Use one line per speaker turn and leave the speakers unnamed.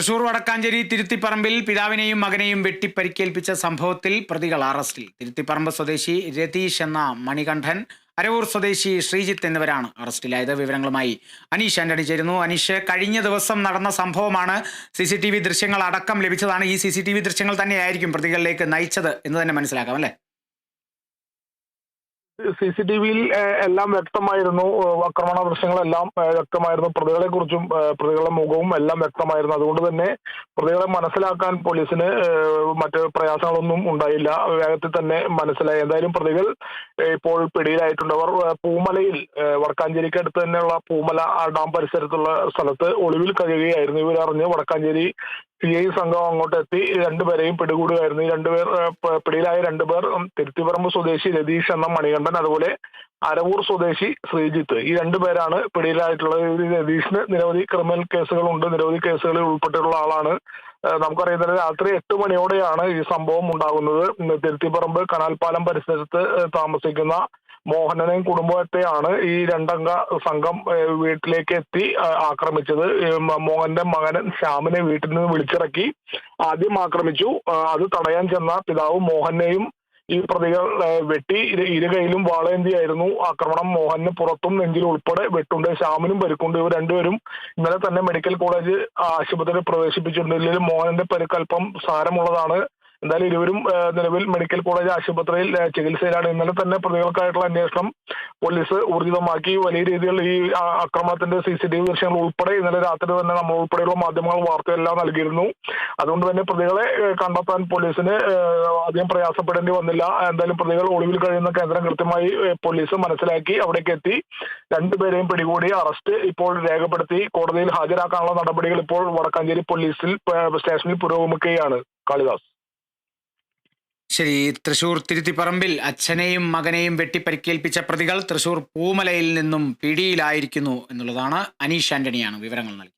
തൃശൂർ വടക്കാഞ്ചേരി തിരുത്തിപ്പറമ്പിൽ പിതാവിനെയും മകനെയും വെട്ടിപ്പരിക്കേൽപ്പിച്ച സംഭവത്തിൽ പ്രതികൾ അറസ്റ്റിൽ. തിരുത്തിപ്പറമ്പ് സ്വദേശി രതീഷ് എന്ന മണികണ്ഠൻ, അരവൂർ സ്വദേശി ശ്രീജിത്ത് എന്നിവരാണ് അറസ്റ്റിലായത്. വിവരങ്ങളുമായി അനീഷ് ആന്റണി ചേരുന്നു. അനീഷ്, കഴിഞ്ഞ ദിവസം നടന്ന സംഭവമാണ്. CCTV ദൃശ്യങ്ങൾ അടക്കം ലഭിച്ചതാണ്. ഈ CCTV ദൃശ്യങ്ങൾ തന്നെയായിരിക്കും പ്രതികളിലേക്ക് നയിച്ചത് എന്ന് തന്നെ മനസ്സിലാക്കാം, അല്ലേ?
CCTV-യിൽ എല്ലാം വ്യക്തമായിരുന്നു. ആക്രമണ ദൃശ്യങ്ങളെല്ലാം വ്യക്തമായിരുന്നു. പ്രതികളെ കുറിച്ചും പ്രതികളുടെ മുഖവും എല്ലാം വ്യക്തമായിരുന്നു. അതുകൊണ്ട് തന്നെ പ്രതികളെ മനസ്സിലാക്കാൻ പോലീസിന് മറ്റ് പ്രയാസങ്ങളൊന്നും ഉണ്ടായില്ല. വേഗത്തിൽ തന്നെ മനസ്സിലായി. എന്തായാലും പ്രതികൾ ഇപ്പോൾ പിടിയിലായിട്ടുണ്ട്. അവർ പൂമലയിൽ, വടക്കാഞ്ചേരിക്ക് അടുത്ത് തന്നെയുള്ള പൂമല ഡാം പരിസരത്തുള്ള സ്ഥലത്ത് ഒളിവിൽ കഴിയുകയായിരുന്നു. ഇവരറിഞ്ഞ് വടക്കാഞ്ചേരി CI സംഘം അങ്ങോട്ട് എത്തി രണ്ടുപേരെയും പിടികൂടുകയായിരുന്നു. ഈ രണ്ടുപേർ പിടിയിലായ രണ്ടുപേർ തിരുത്തിപ്പറമ്പ് സ്വദേശി രതീഷ് എന്ന മണികണ്ഠൻ, അതുപോലെ അരവൂർ സ്വദേശി ശ്രീജിത്ത്. ഈ രണ്ടുപേരാണ് പിടിയിലായിട്ടുള്ളത്. രതീഷിന് നിരവധി ക്രിമിനൽ കേസുകളുണ്ട്. നിരവധി കേസുകളിൽ ഉൾപ്പെട്ടിട്ടുള്ള ആളാണ്. നമുക്കറിയുന്നത് രാത്രി 8 മണിയോടെയാണ് ഈ സംഭവം ഉണ്ടാകുന്നത്. തിരുത്തിപ്പറമ്പ് കനാൽപ്പാലം പരിസരത്ത് താമസിക്കുന്ന മോഹനനെയും കുടുംബത്തെയാണ് ഈ രണ്ടംഗ സംഘം വീട്ടിലേക്ക് എത്തി ആക്രമിച്ചത്. മോഹന്റെ മകൻ ശ്യാമിനെ വീട്ടിൽ നിന്ന് വിളിച്ചിറക്കി ആദ്യം ആക്രമിച്ചു. അത് തടയാൻ ചെന്ന പിതാവ് മോഹനെയും ഈ പ്രതികൾ വെട്ടി. ഇരുകൈയിലും വാളേന്തിയായിരുന്നു ആക്രമണം. മോഹന് പുറത്തും നെഞ്ചിലും ഉൾപ്പെടെ വെട്ടുണ്ട്. ശ്യാമിനും പരിക്കുണ്ട്. ഇവർ രണ്ടുപേരും ഇന്നലെ തന്നെ മെഡിക്കൽ കോളേജ് ആശുപത്രിയിൽ പ്രവേശിപ്പിച്ചിട്ടുണ്ട്. ഇതിലും മോഹന്റെ പരിക്ക് അല്പം സാരമുള്ളതാണ്. എന്തായാലും ഇരുവരും നിലവിൽ മെഡിക്കൽ കോളേജ് ആശുപത്രിയിൽ ചികിത്സയിലാണ്. ഇന്നലെ തന്നെ പ്രതികൾക്കായിട്ടുള്ള അന്വേഷണം പോലീസ് ഊർജിതമാക്കി. വലിയ രീതിയിൽ ഈ ആക്രമണത്തിന്റെ CCTV ദൃശ്യങ്ങൾ ഉൾപ്പെടെ ഇന്നലെ രാത്രി തന്നെ നമ്മൾ ഉൾപ്പെടെയുള്ള മാധ്യമങ്ങൾ വാർത്തയെല്ലാം നൽകിയിരുന്നു. അതുകൊണ്ട് തന്നെ പ്രതികളെ കണ്ടെത്താൻ പോലീസിന് അധികം പ്രയാസപ്പെടേണ്ടി വന്നില്ല. എന്തായാലും പ്രതികൾ ഒളിവിൽ കഴിയുന്ന കേന്ദ്രം കൃത്യമായി പോലീസ് മനസ്സിലാക്കി അവിടേക്ക് എത്തി രണ്ടുപേരെയും പിടികൂടി അറസ്റ്റ് ഇപ്പോൾ രേഖപ്പെടുത്തി കോടതിയിൽ ഹാജരാക്കാനുള്ള നടപടികൾ ഇപ്പോൾ വടക്കാഞ്ചേരി പോലീസിൽ സ്റ്റേഷനിൽ പുരോഗമിക്കുകയാണ്. കാളിദാസ്.
ശരി, തൃശൂർ തിരുത്തിപ്പറമ്പിൽ അച്ഛനെയും മകനെയും വെട്ടിപ്പരിക്കേൽപ്പിച്ച പ്രതികൾ തൃശൂർ പൂമലയിൽ നിന്നും പിടിയിലായിരിക്കുന്നു എന്നുള്ളതാണ്. അനീഷ് ആന്റണിയാണ് വിവരങ്ങൾ നൽകിയത്.